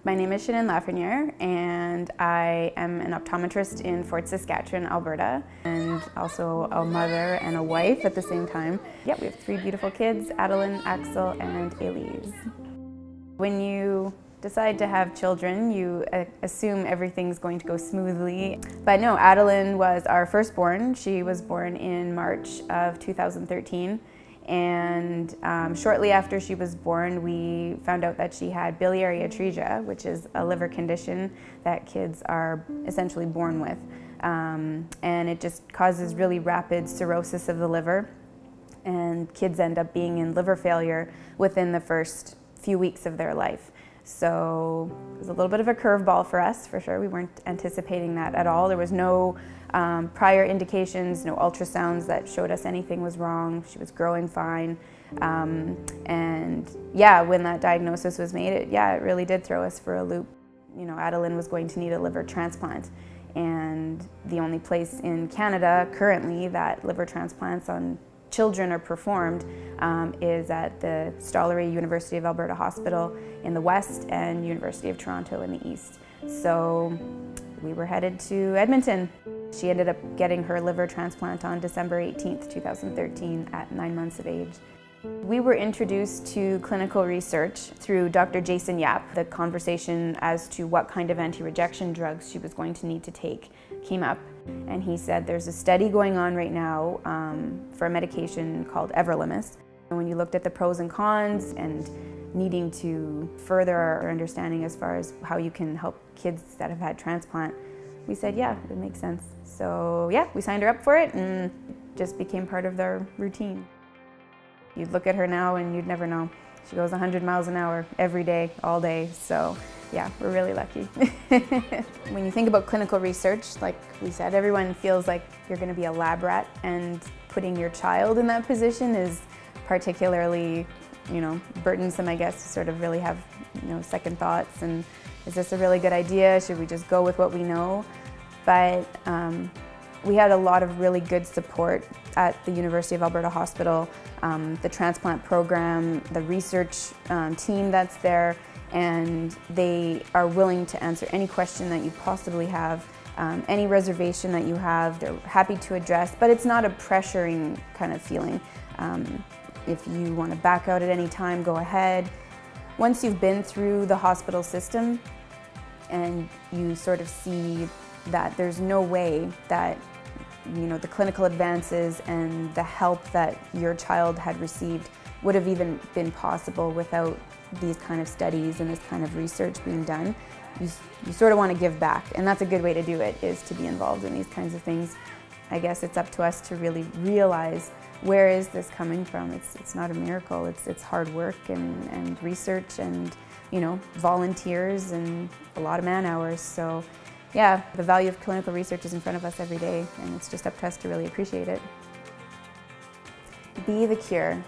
My name is Shanine'sFull, and I am an optometrist in Fort Saskatchewan, Alberta, and also a mother and a wife at the same time. Yeah, we have 3 beautiful kids, Adeline, Axel, and Elise. When you decide to have children, you assume everything's going to go smoothly. But no, Adeline was our firstborn. She was born in March of 2013. And shortly after she was born, we found out that she had biliary atresia, which is a liver condition that kids are essentially born with. And it just causes really rapid cirrhosis of the liver, and kids end up being in liver failure within the first few weeks of their life. So it was a little bit of a curveball for us, for sure. We weren't anticipating that at all. There was no prior indications, no ultrasounds that showed us anything was wrong. She was growing fine. And yeah, when that diagnosis was made, it really did throw us for a loop. You know, Adeline was going to need a liver transplant. And the only place in Canada currently that liver transplants on children are performed is at the Stollery University of Alberta Hospital in the west and University of Toronto in the east. So we were headed to Edmonton. She ended up getting her liver transplant on December 18th, 2013 at 9 months of age. We were introduced to clinical research through Dr. Jason Yap. The conversation as to what kind of anti-rejection drugs she was going to need to take came up. And he said there's a study going on right now for a medication called everolimus. And when you looked at the pros and cons and needing to further our understanding as far as how you can help kids that have had transplant, we said, yeah, it makes sense. So yeah, we signed her up for it and it just became part of their routine. You'd look at her now and you'd never know. She goes 100 miles an hour every day, all day. So yeah, we're really lucky. When you think about clinical research, like we said, everyone feels like you're going to be a lab rat, and putting your child in that position is particularly, burdensome, I guess, to sort of really have, second thoughts and is this a really good idea? Should we just go with what we know? But we had a lot of really good support at the University of Alberta Hospital, the transplant program, the research team that's there, and they are willing to answer any question that you possibly have, any reservation that you have, they're happy to address, but it's not a pressuring kind of feeling. If you want to back out at any time, go ahead. Once you've been through the hospital system and you sort of see that there's no way that the clinical advances and the help that your child had received would have even been possible without these kind of studies and this kind of research being done, you sort of want to give back. And that's a good way to do it, is to be involved in these kinds of things. I guess it's up to us to really realize, where is this coming from? It's not a miracle, it's hard work and research and volunteers and a lot of man hours. So yeah, the value of clinical research is in front of us every day, and it's just up to us to really appreciate it. Be the cure.